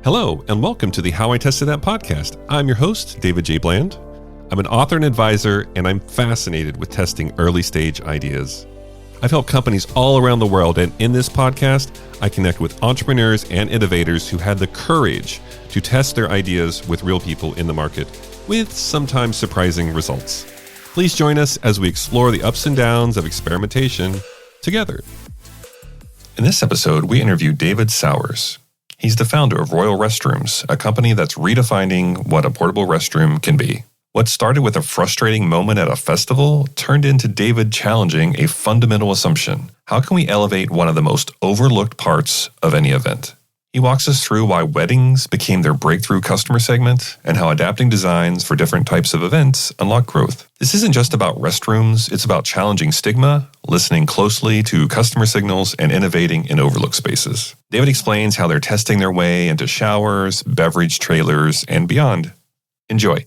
Hello, and welcome to the How I Tested That podcast. I'm your host, David J. Bland. I'm an author and advisor, and I'm fascinated with testing early-stage ideas. I've helped companies all around the world, and in this podcast, I connect with entrepreneurs and innovators who had the courage to test their ideas with real people in the market, with sometimes surprising results. Please join us as we explore the ups and downs of experimentation together. In this episode, we interview David Sauers. He's the founder of Royal Restrooms, a company that's redefining what a portable restroom can be. What started with a frustrating moment at a festival turned into David challenging a fundamental assumption. How can we elevate one of the most overlooked parts of any event? He walks us through why weddings became their breakthrough customer segment and how adapting designs for different types of events unlock growth. This isn't just about restrooms, it's about challenging stigma, listening closely to customer signals, and innovating in overlooked spaces. David explains how they're testing their way into showers, beverage trailers, and beyond. Enjoy.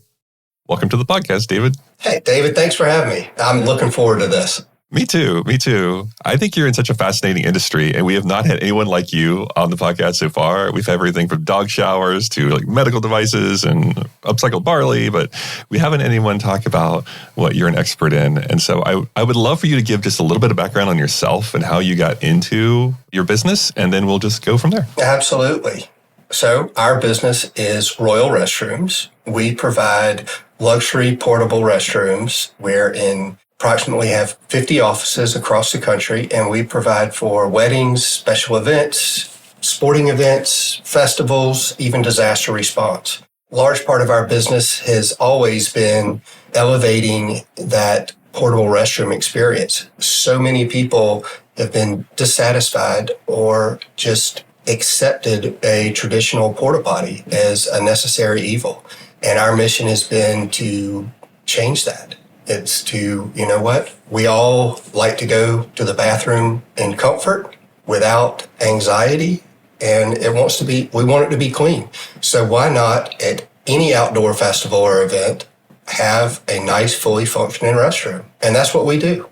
Welcome to the podcast, David. Hey, David, thanks for having me. I'm looking forward to this. Me too. I think you're in such a fascinating industry, and we have not had anyone like you on the podcast so far. We've had everything from dog showers to like medical devices and upcycled barley, but we haven't had anyone talk about what you're an expert in. And so I would love for you to give just a little bit of background on yourself and how you got into your business, and then we'll just go from there. Absolutely. So our business is Royal Restrooms. We provide luxury portable restrooms. We're approximately have 50 offices across the country, and we provide for weddings, special events, sporting events, festivals, even disaster response. A large part of our business has always been elevating that portable restroom experience. So many people have been dissatisfied or just accepted a traditional porta potty as a necessary evil. And our mission has been to change that. It's to, you know what? We all like to go to the bathroom in comfort without anxiety, and we want it to be clean. So why not at any outdoor festival or event have a nice, fully functioning restroom? And that's what we do.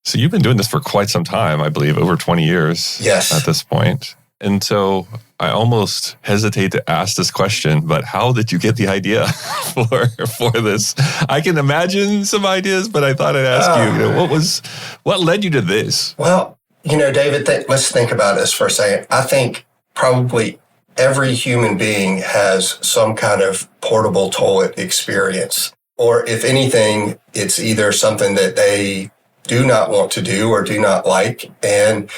So you've been doing this for quite some time, I believe, over 20 years. Yes. At this point. And so I almost hesitate to ask this question, but how did you get the idea for this? I can imagine some ideas, but I thought I'd ask you, what led you to this? Well, David, let's think about this for a second. I think probably every human being has some kind of portable toilet experience. Or if anything, it's either something that they do not want to do or do not like, and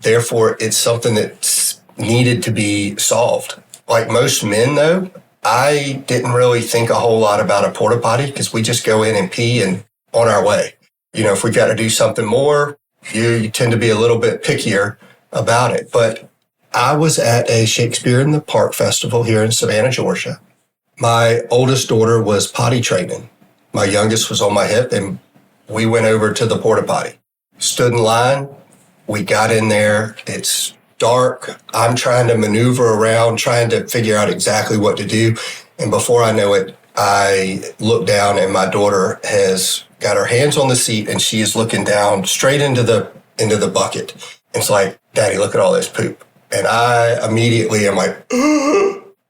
therefore it's something that's needed to be solved. Like most men, though, I didn't really think a whole lot about a porta potty because we just go in and pee and on our way. If we got to do something more, you tend to be a little bit pickier about it. But I was at a Shakespeare in the Park festival here in Savannah, Georgia. My oldest daughter was potty training. My youngest was on my hip, and we went over to the porta potty. Stood in line. We got in there. It's dark. I'm trying to maneuver around, trying to figure out exactly what to do. And before I know it, I look down and my daughter has got her hands on the seat and she is looking down straight into the bucket. It's like, Daddy, look at all this poop. And I immediately am like,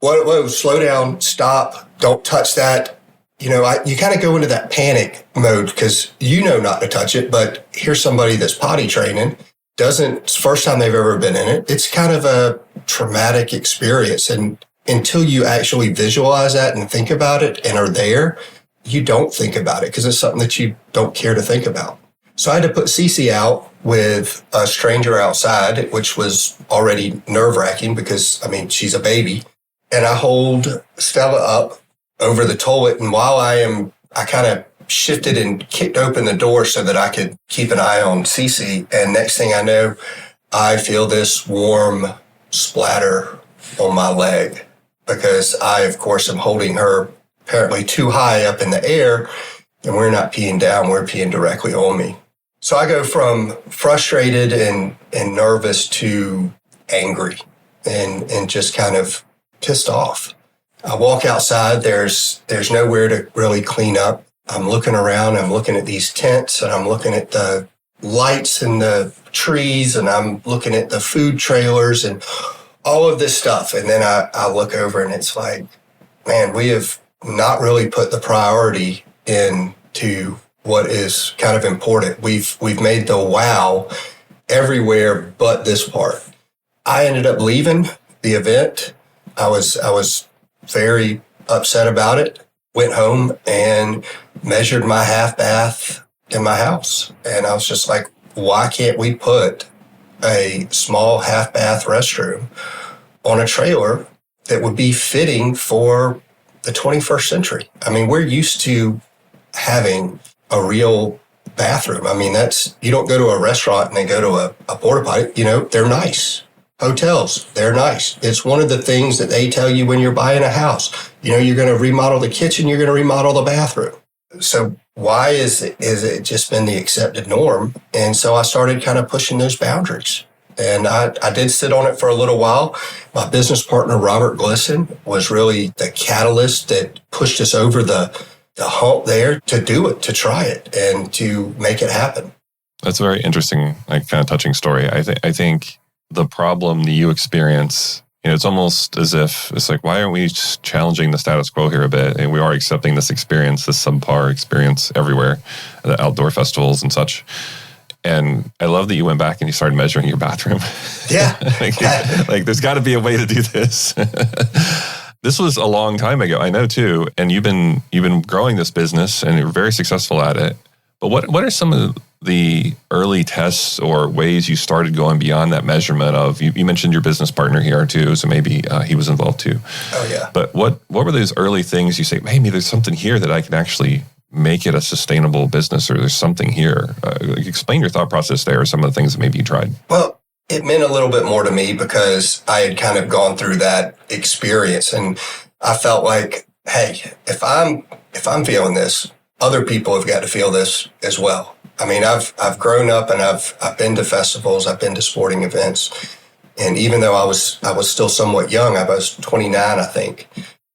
whoa, slow down, stop, don't touch that. You kind of go into that panic mode because not to touch it, but here's somebody that's potty training. It's the first time they've ever been in it. It's kind of a traumatic experience. And until you actually visualize that and think about it and are there, you don't think about it because it's something that you don't care to think about. So I had to put Cece out with a stranger outside, which was already nerve-wracking because, she's a baby. And I hold Stella up over the toilet. And while I kind of shifted and kicked open the door so that I could keep an eye on Cece. And next thing I know, I feel this warm splatter on my leg because I, of course, am holding her apparently too high up in the air, and we're not peeing down, we're peeing directly on me. So I go from frustrated and nervous to angry and just kind of pissed off. I walk outside, there's nowhere to really clean up. I'm looking around, I'm looking at these tents, and I'm looking at the lights and the trees, and I'm looking at the food trailers, and all of this stuff. And then I look over and it's like, man, we have not really put the priority into what is kind of important. We've made the wow everywhere but this part. I ended up leaving the event. I was very upset about it. Went home and measured my half bath in my house. And I was just like, why can't we put a small half bath restroom on a trailer that would be fitting for the 21st century? I mean, we're used to having a real bathroom. I mean, you don't go to a restaurant and then go to a porta potty. They're nice. Hotels, they're nice. It's one of the things that they tell you when you're buying a house. You're going to remodel the kitchen, you're going to remodel the bathroom. So why is it just been the accepted norm? And so I started kind of pushing those boundaries. And I did sit on it for a little while. My business partner, Robert Glisson, was really the catalyst that pushed us over the hump there to do it, to try it, and to make it happen. That's a very interesting, kind of touching story. I think the problem that you experience, it's almost as if it's like, why aren't we just challenging the status quo here a bit? And we are accepting this experience, this subpar experience everywhere, the outdoor festivals and such. And I love that you went back and you started measuring your bathroom. Yeah. like there's got to be a way to do this. This was a long time ago, I know too. And you've been growing this business and you're very successful at it. But what are some of the early tests or ways you started going beyond that measurement of, you mentioned your business partner here too, so maybe he was involved too. Oh yeah. But what were those early things you say, maybe there's something here that I can actually make it a sustainable business, or there's something here? Explain your thought process there, some of the things that maybe you tried. Well, it meant a little bit more to me because I had kind of gone through that experience, and I felt like, hey, if I'm feeling this, other people have got to feel this as well. I mean, I've grown up and I've been to festivals, I've been to sporting events, and even though I was still somewhat young, I was 29, I think.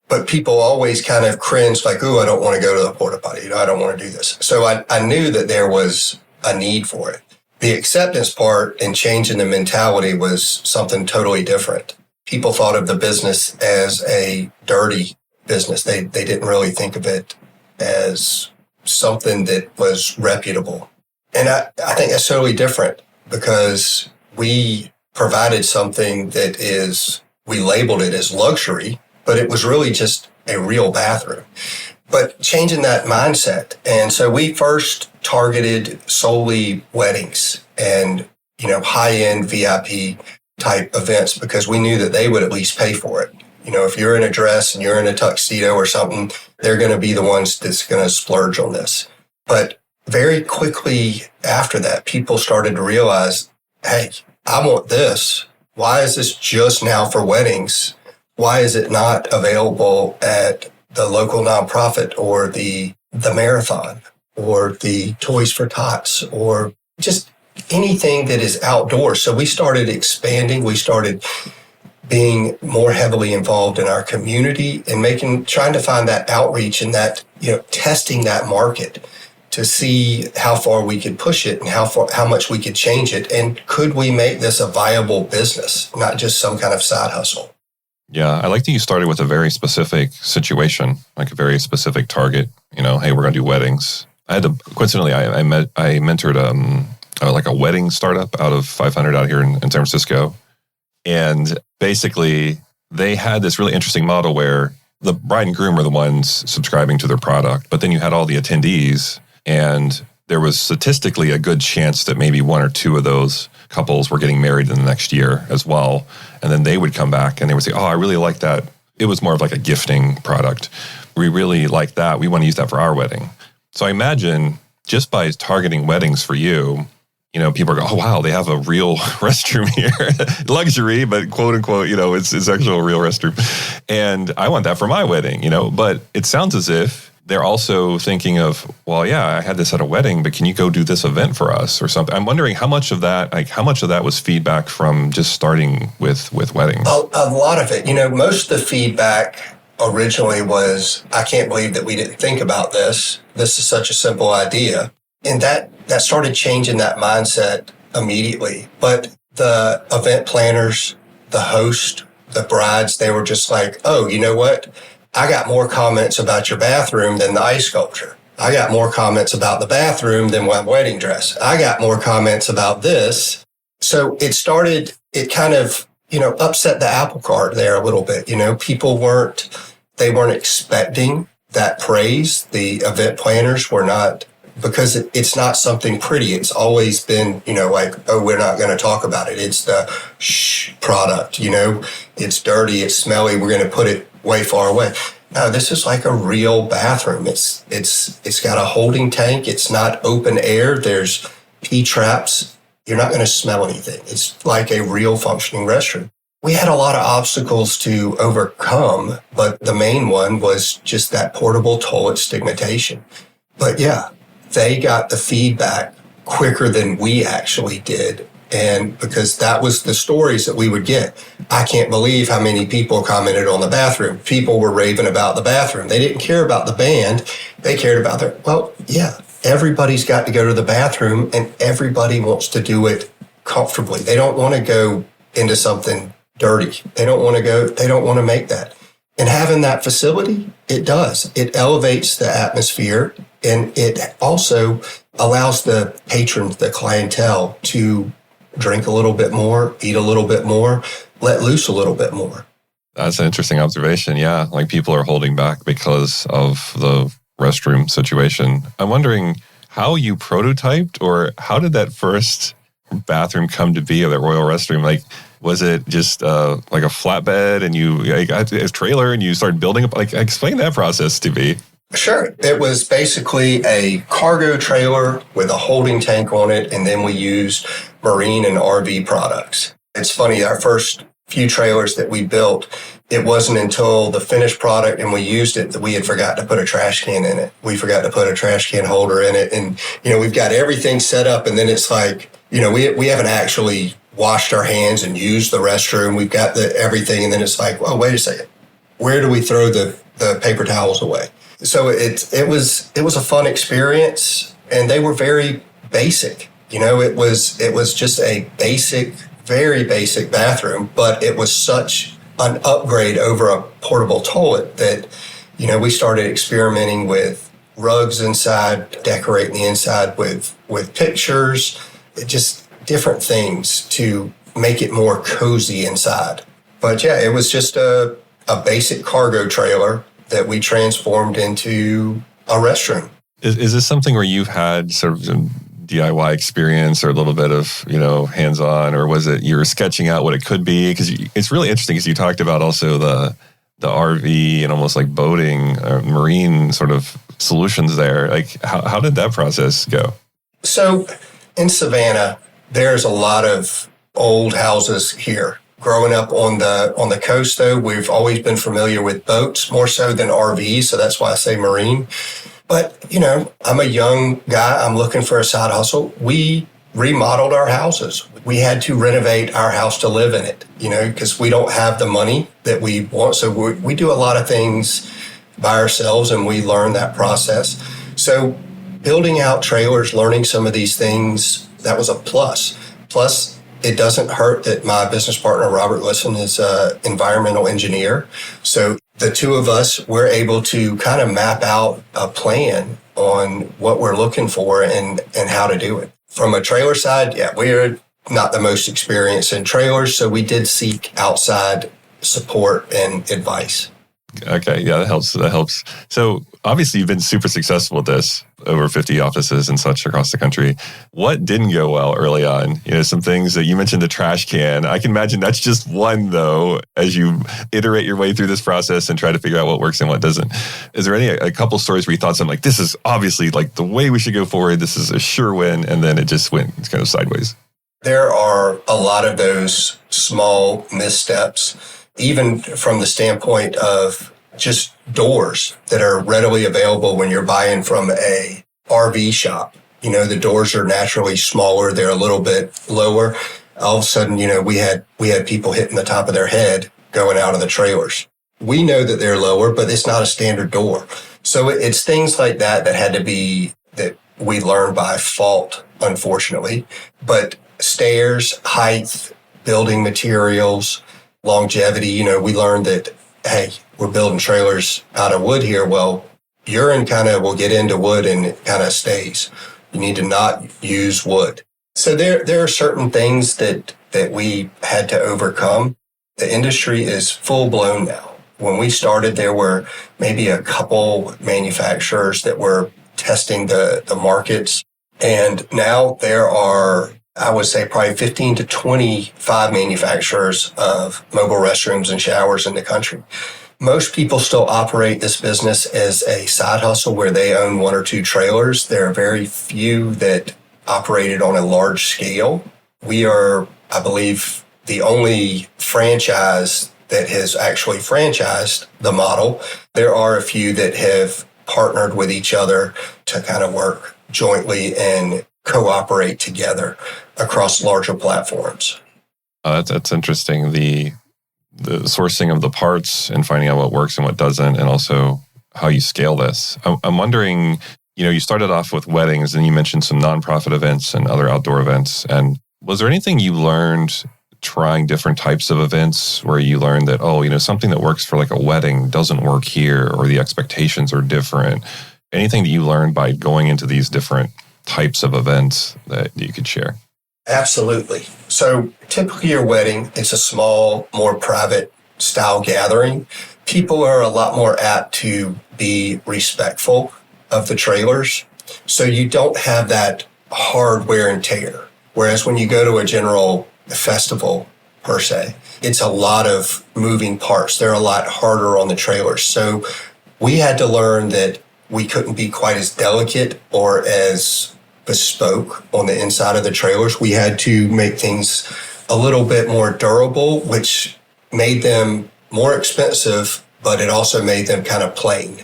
But people always kind of cringed, like, "Ooh, I don't want to go to the porta potty. I don't want to do this." So I knew that there was a need for it. The acceptance part and changing the mentality was something totally different. People thought of the business as a dirty business. They didn't really think of it as something that was reputable. And I think that's totally different because we provided something we labeled it as luxury, but it was really just a real bathroom. But changing that mindset. And so we first targeted solely weddings and, high-end VIP type events because we knew that they would at least pay for it. If you're in a dress and you're in a tuxedo or something, they're going to be the ones that's going to splurge on this. But very quickly after that, people started to realize, hey, I want this. Why is this just now for weddings? Why is it not available at the local nonprofit or the marathon or the Toys for Tots or just anything that is outdoors? So we started expanding. We started being more heavily involved in our community and trying to find that outreach and that, testing that market to see how far we could push it and how much we could change it. And could we make this a viable business, not just some kind of side hustle? Yeah, I like that you started with a very specific situation, like a very specific target. Hey, we're going to do weddings. I had to, coincidentally, I mentored like a wedding startup out of 500 out here in San Francisco. And basically, they had this really interesting model where the bride and groom were the ones subscribing to their product, but then you had all the attendees, and there was statistically a good chance that maybe one or two of those couples were getting married in the next year as well. And then they would come back and they would say, "Oh, I really like that." It was more of like a gifting product. We really like that. We want to use that for our wedding. So I imagine just by targeting weddings for you, people are going, "Oh, wow, they have a real restroom here." Luxury, but quote unquote, it's actually a real restroom. And I want that for my wedding, But it sounds as if they're also thinking of, well, yeah, I had this at a wedding, but can you go do this event for us or something? I'm wondering how much of that was feedback from just starting with weddings? A lot of it. Most of the feedback originally was, "I can't believe that we didn't think about this. This is such a simple idea." And that started changing that mindset immediately. But the event planners, the host, the brides, they were just like, oh, you know what? I got more comments about your bathroom than the ice sculpture. I got more comments about the bathroom than my wedding dress. I got more comments about this. So it kind of, upset the apple cart there a little bit. People weren't expecting that praise. The event planners were not, because it's not something pretty. It's always been, like, oh, we're not going to talk about it. It's the product, it's dirty, it's smelly. We're going to put it way far away. No, this is like a real bathroom. It's got a holding tank. It's not open air. There's P-traps. You're not going to smell anything. It's like a real functioning restroom. We had a lot of obstacles to overcome, but the main one was just that portable toilet stigmatization. But yeah, they got the feedback quicker than we actually did. And because that was the stories that we would get. I can't believe how many people commented on the bathroom. People were raving about the bathroom. They didn't care about the band. They cared about everybody's got to go to the bathroom, and everybody wants to do it comfortably. They don't want to go into something dirty. They don't want to make that. And having that facility, it does. It elevates the atmosphere, and it also allows the patrons, the clientele, to drink a little bit more, eat a little bit more, let loose a little bit more. That's an interesting observation. Yeah, like people are holding back because of the restroom situation. I'm wondering how you prototyped, or how did that first bathroom come to be, of that Royal Restroom? Like, was it just like a flatbed and you got a trailer and you started building up? Like, explain that process to me. Sure. It was basically a cargo trailer with a holding tank on it, and then we used marine and RV products. It's funny, our first few trailers that we built, it wasn't until the finished product and we used it that we had forgot to put a trash can in it. We forgot to put a trash can holder in it. And, we've got everything set up, and then it's like, we haven't actually washed our hands and used the restroom. We've got everything. And then it's like, well, wait a second. Where do we throw the paper towels away? So it was a fun experience, and they were very basic. It was just a basic, very basic bathroom, but it was such an upgrade over a portable toilet that, we started experimenting with rugs inside, decorating the inside with pictures, just different things to make it more cozy inside. But yeah, it was just a basic cargo trailer that we transformed into a restroom. Is this something where you've had sort of some DIY experience or a little bit of, hands-on, or was it you were sketching out what it could be? Because it's really interesting because you talked about also the RV and almost like boating, marine sort of solutions there. Like, how did that process go? So in Savannah, there's a lot of old houses here. Growing up on the coast, though, we've always been familiar with boats, more so than RVs, so that's why I say marine. But, I'm a young guy. I'm looking for a side hustle. We remodeled our houses. We had to renovate our house to live in it, because we don't have the money that we want. So we do a lot of things by ourselves, and we learn that process. So building out trailers, learning some of these things, that was a plus. Plus, it doesn't hurt that my business partner, Robert Lisson, is an environmental engineer. So the two of us, we're able to kind of map out a plan on what we're looking for and how to do it. From a trailer side, yeah, we're not the most experienced in trailers, so we did seek outside support and advice. Okay, yeah, that helps. So obviously you've been super successful with this, over 50 offices and such across the country. What didn't go well early on? Some things that you mentioned, the trash can. I can imagine that's just one, though, as you iterate your way through this process and try to figure out what works and what doesn't. Is there a couple stories where you thought something like, this is obviously like the way we should go forward, this is a sure win, and then it just went kind of sideways? There are a lot of those small missteps, even from the standpoint of just doors that are readily available when you're buying from a RV shop. The doors are naturally smaller. They're a little bit lower. All of a sudden, we had people hitting the top of their head going out of the trailers. We know that they're lower, but it's not a standard door. So it's things like that that we learn by fault, unfortunately. But stairs, height, building materials, longevity. We learned that, hey, we're building trailers out of wood here. Well, urine kind of will get into wood and it kind of stays. You need to not use wood. So there are certain things that we had to overcome. The industry is full blown now. When we started, there were maybe a couple manufacturers that were testing the markets. And now there are, I would say, probably 15 to 25 manufacturers of mobile restrooms and showers in the country. Most people still operate this business as a side hustle where they own one or two trailers. There are very few that operate it on a large scale. We are, I believe, the only franchise that has actually franchised the model. There are a few that have partnered with each other to kind of work jointly and cooperate together across larger platforms. That's interesting. The sourcing of the parts and finding out what works and what doesn't, and also how you scale this. I'm wondering, you started off with weddings and you mentioned some nonprofit events and other outdoor events. And was there anything you learned trying different types of events where you learned that, something that works for like a wedding doesn't work here, or the expectations are different? Anything that you learned by going into these different types of events that you could share? Absolutely. So typically your wedding, it's a small, more private style gathering. People are a lot more apt to be respectful of the trailers. So you don't have that hard wear and tear. Whereas when you go to a general festival per se, it's a lot of moving parts. They're a lot harder on the trailers. So we had to learn that we couldn't be quite as delicate or as bespoke on the inside of the trailers. We had to make things a little bit more durable, which made them more expensive, but it also made them kind of plain.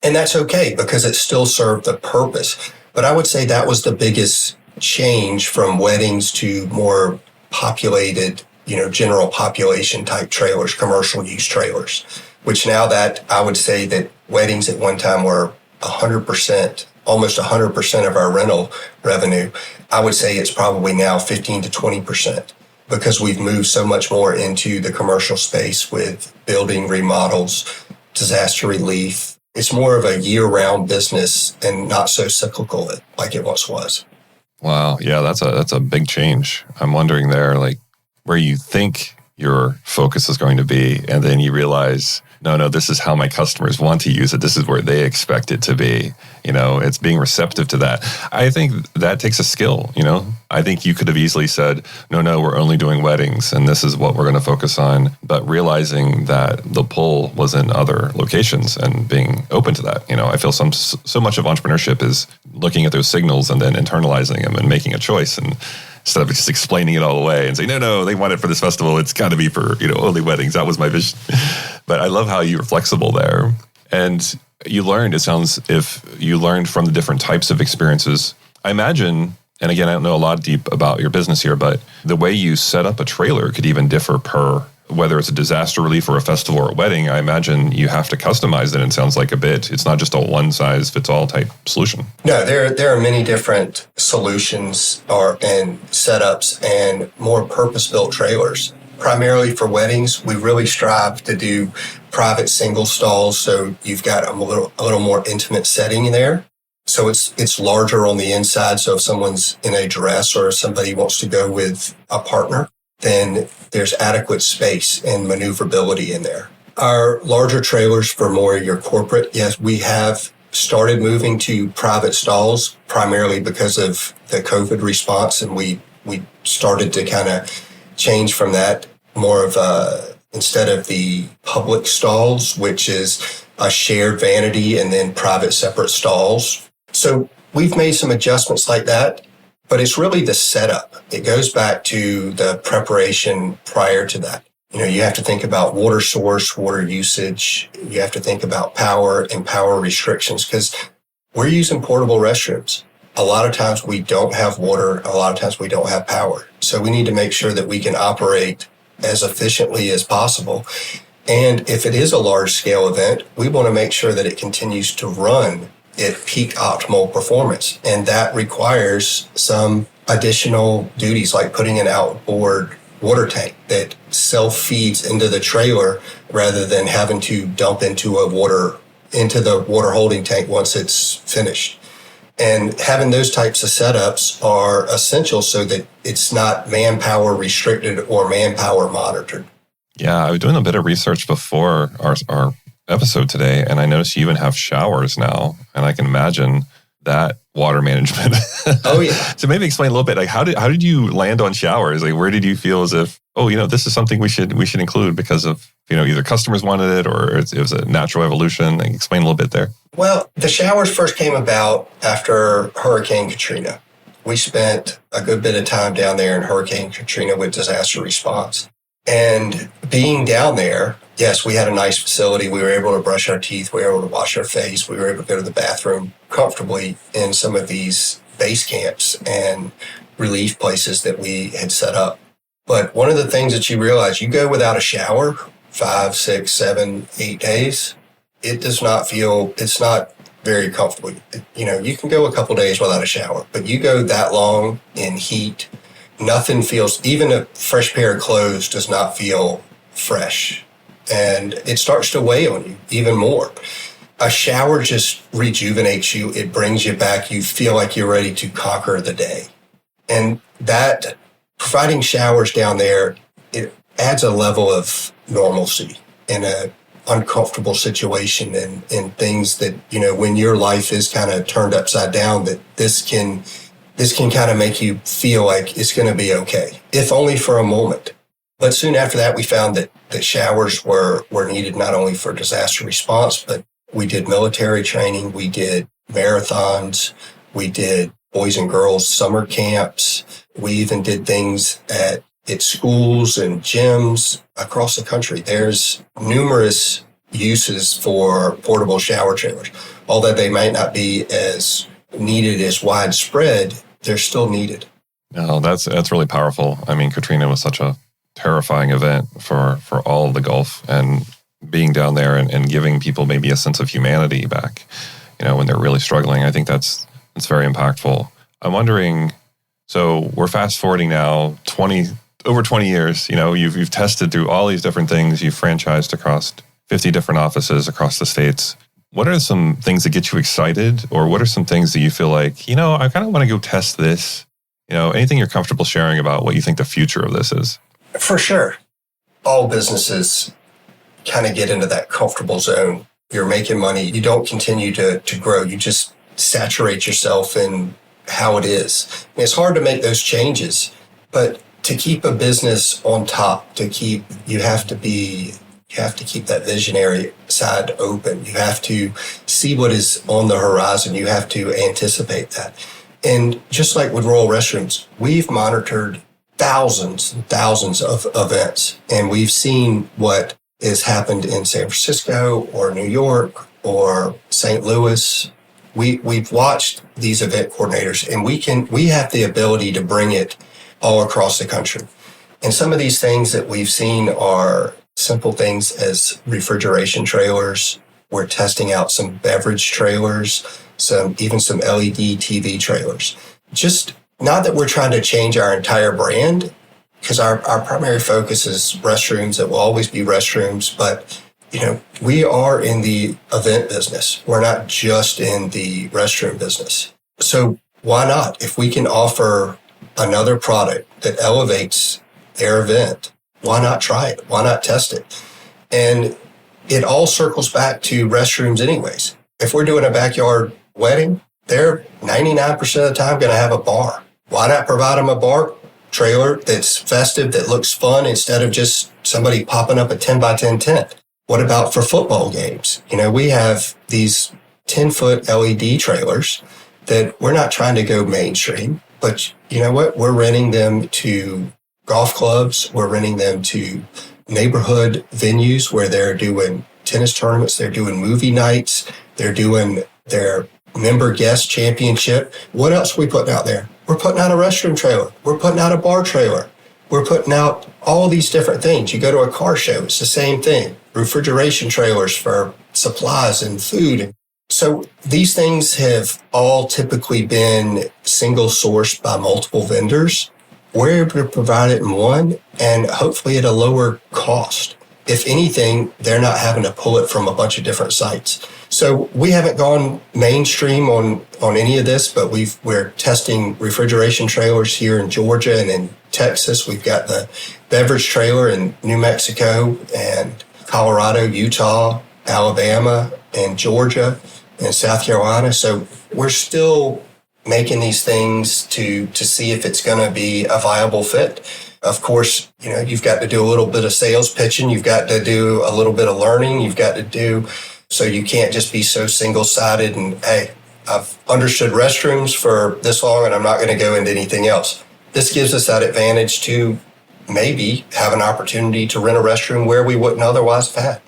And that's okay because it still served the purpose. But I would say that was the biggest change from weddings to more populated, general population type trailers, commercial use trailers, which now that I would say that weddings at one time were 100%, almost 100% of our rental revenue. I would say it's probably now 15 to 20% because we've moved so much more into the commercial space with building remodels, disaster relief. It's more of a year-round business and not so cyclical like it once was. Wow. Yeah, that's a big change. I'm wondering there, like where you think your focus is going to be, and then you realize, no, this is how my customers want to use it. This is where they expect it to be. It's being receptive to that. I think that takes a skill, I think you could have easily said, no, we're only doing weddings and this is what we're going to focus on. But realizing that the pull was in other locations and being open to that, I feel so much of entrepreneurship is looking at those signals and then internalizing them and making a choice. And instead of just explaining it all away and saying, no, they want it for this festival. It's got to be for, only weddings. That was my vision. But I love how you were flexible there. And you learned, it sounds, if you learned from the different types of experiences, I imagine, and again, I don't know a lot deep about your business here, but the way you set up a trailer could even differ per, whether it's a disaster relief or a festival or a wedding. I imagine you have to customize it. And it sounds like it's not just a one size fits all type solution. No, there are many different solutions and setups and more purpose-built trailers. Primarily for weddings, we really strive to do private single stalls, so you've got a little more intimate setting in there. So it's larger on the inside. So if someone's in a dress or if somebody wants to go with a partner, then there's adequate space and maneuverability in there. Our larger trailers for more your corporate, yes, we have started moving to private stalls primarily because of the COVID response, and we started to kind of change from that more of instead of the public stalls, which is a shared vanity and then private separate stalls. So we've made some adjustments like that, but it's really the setup. It goes back to the preparation prior to that. You have to think about water source, water usage. You have to think about power and power restrictions because we're using portable restrooms. A lot of times we don't have water. A lot of times we don't have power. So we need to make sure that we can operate as efficiently as possible. And if it is a large scale event, we want to make sure that it continues to run at peak optimal performance. And that requires some additional duties like putting an outboard water tank that self-feeds into the trailer rather than having to dump into the water holding tank once it's finished. And having those types of setups are essential so that it's not manpower restricted or manpower monitored. Yeah, I was doing a bit of research before our episode today, and I noticed you even have showers now, and I can imagine that water management. Oh yeah. So maybe explain a little bit, like how did you land on showers? Like where did you feel as if, this is something we should include because of, either customers wanted it or it was a natural evolution? Like, explain a little bit there. Well, the showers first came about after Hurricane Katrina. We spent a good bit of time down there in Hurricane Katrina with disaster response. And being down there, yes, we had a nice facility. We were able to brush our teeth. We were able to wash our face. We were able to go to the bathroom comfortably in some of these base camps and relief places that we had set up. But one of the things that you realize, you go without a shower 5, 6, 7, 8 days, it's not very comfortable. You can go a couple days without a shower, but you go that long in heat, nothing feels, even a fresh pair of clothes does not feel fresh. And it starts to weigh on you even more. A shower just rejuvenates you. It brings you back. You feel like you're ready to conquer the day. And that, providing showers down there, it adds a level of normalcy in a uncomfortable situation and things that, when your life is kind of turned upside down, that this can kind of make you feel like it's going to be okay, if only for a moment. But soon after that, we found that showers were needed not only for disaster response, but we did military training, we did marathons, we did boys and girls summer camps. We even did things at schools and gyms across the country. There's numerous uses for portable shower trailers. Although they might not be as needed as widespread, they're still needed. No, that's really powerful. I mean, Katrina was such a terrifying event for all of the Gulf, and being down there and giving people maybe a sense of humanity back, when they're really struggling. I think that's very impactful. I'm wondering, so we're fast forwarding now over 20 years, you've tested through all these different things. You've franchised across 50 different offices across the States. What are some things that get you excited, or what are some things that you feel like, I kind of want to go test this? Anything you're comfortable sharing about what you think the future of this is? For sure. All businesses kind of get into that comfortable zone. You're making money. You don't continue to grow. You just saturate yourself in how it is. And it's hard to make those changes, but to keep a business on top, you have to keep that visionary side open. You have to see what is on the horizon. You have to anticipate that. And just like with Royal Restrooms, we've monitored thousands and thousands of events, and we've seen what has happened in San Francisco or New York or St. Louis. We've watched these event coordinators, and we have the ability to bring it all across the country. And some of these things that we've seen are simple things as refrigeration trailers. We're testing out some beverage trailers, even some LED TV trailers. Just not that we're trying to change our entire brand, because our primary focus is restrooms. It will always be restrooms, but we are in the event business. We're not just in the restroom business. So why not? If we can offer another product that elevates their event, why not try it? Why not test it? And it all circles back to restrooms anyways. If we're doing a backyard wedding, they're 99% of the time going to have a bar. Why not provide them a bar trailer that's festive, that looks fun, instead of just somebody popping up a 10 by 10 tent? What about for football games? We have these 10-foot LED trailers that we're not trying to go mainstream, but you know what? We're renting them to golf clubs. We're renting them to neighborhood venues where they're doing tennis tournaments. They're doing movie nights. They're doing their member guest championship. What else are we putting out there? We're putting out a restroom trailer. We're putting out a bar trailer. We're putting out all these different things. You go to a car show, it's the same thing. Refrigeration trailers for supplies and food. So these things have all typically been single sourced by multiple vendors. we're able to provide it in one and hopefully at a lower cost. If anything, they're not having to pull it from a bunch of different sites. So we haven't gone mainstream on any of this, but we're testing refrigeration trailers here in Georgia and in Texas. We've got the beverage trailer in New Mexico and Colorado, Utah, Alabama, and Georgia, and South Carolina. So we're still making these things to see if it's going to be a viable fit. Of course, you've got to do a little bit of sales pitching. You've got to do a little bit of learning. You've got to do, so you can't just be so single-sided and, hey, I've understood restrooms for this long and I'm not going to go into anything else. This gives us that advantage to maybe have an opportunity to rent a restroom where we wouldn't otherwise have had.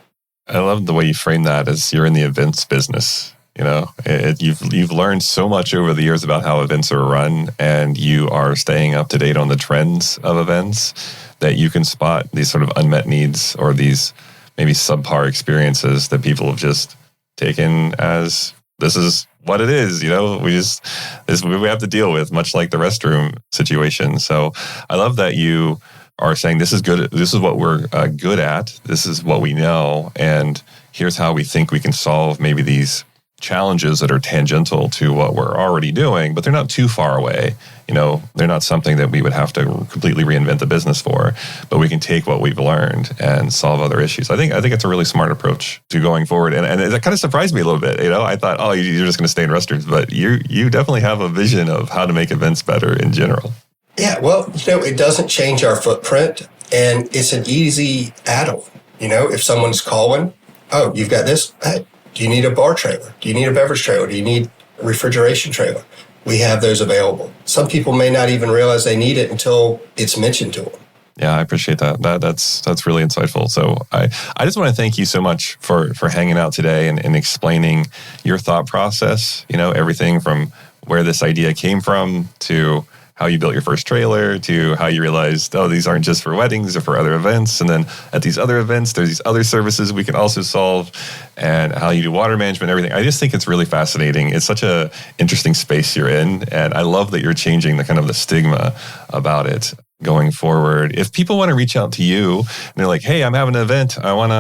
I love the way you frame that as you're in the events business. You've learned so much over the years about how events are run, and you are staying up to date on the trends of events that you can spot these sort of unmet needs or these maybe subpar experiences that people have just taken as this is what it is. We have to deal with, much like the restroom situation. So I love that you are saying this is good. This is what we're good at. This is what we know, and here's how we think we can solve maybe these challenges that are tangential to what we're already doing, but they're not too far away. They're not something that we would have to completely reinvent the business for, but we can take what we've learned and solve other issues. I think it's a really smart approach to going forward. And it kind of surprised me a little bit. I thought, oh, you're just going to stay in restrooms, but you definitely have a vision of how to make events better in general. Yeah, well, it doesn't change our footprint, and it's an easy add-on. If someone's calling, oh, you've got this, hey, do you need a bar trailer? Do you need a beverage trailer? Do you need a refrigeration trailer? We have those available. Some people may not even realize they need it until it's mentioned to them. Yeah, I appreciate that. That's really insightful. So I just want to thank you so much for hanging out today and explaining your thought process, everything from where this idea came from to how you built your first trailer to how you realized, oh, these aren't just for weddings or for other events. And then at these other events, there's these other services we can also solve, and how you do water management, everything. I just think it's really fascinating. It's such a interesting space you're in. And I love that you're changing the kind of the stigma about it going forward. If people want to reach out to you and they're like, hey, I'm having an event. I want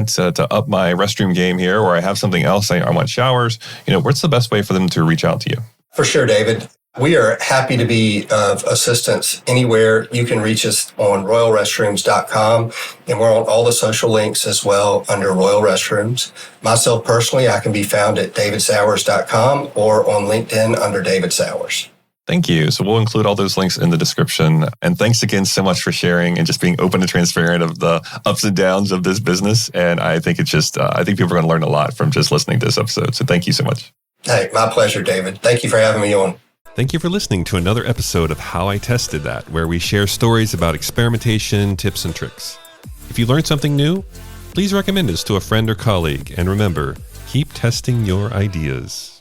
to up my restroom game here, or I have something else. I want showers. What's the best way for them to reach out to you? For sure, David. We are happy to be of assistance anywhere. You can reach us on royalrestrooms.com, and we're on all the social links as well under Royal Restrooms. Myself personally, I can be found at davidsauers.com or on LinkedIn under David Sauers. Thank you. So we'll include all those links in the description. And thanks again so much for sharing and just being open and transparent of the ups and downs of this business. And I think it's just, I think people are going to learn a lot from just listening to this episode. So thank you so much. Hey, my pleasure, David. Thank you for having me on. Thank you for listening to another episode of How I Tested That, where we share stories about experimentation, tips, and tricks. If you learned something new, please recommend us to a friend or colleague. And remember, keep testing your ideas.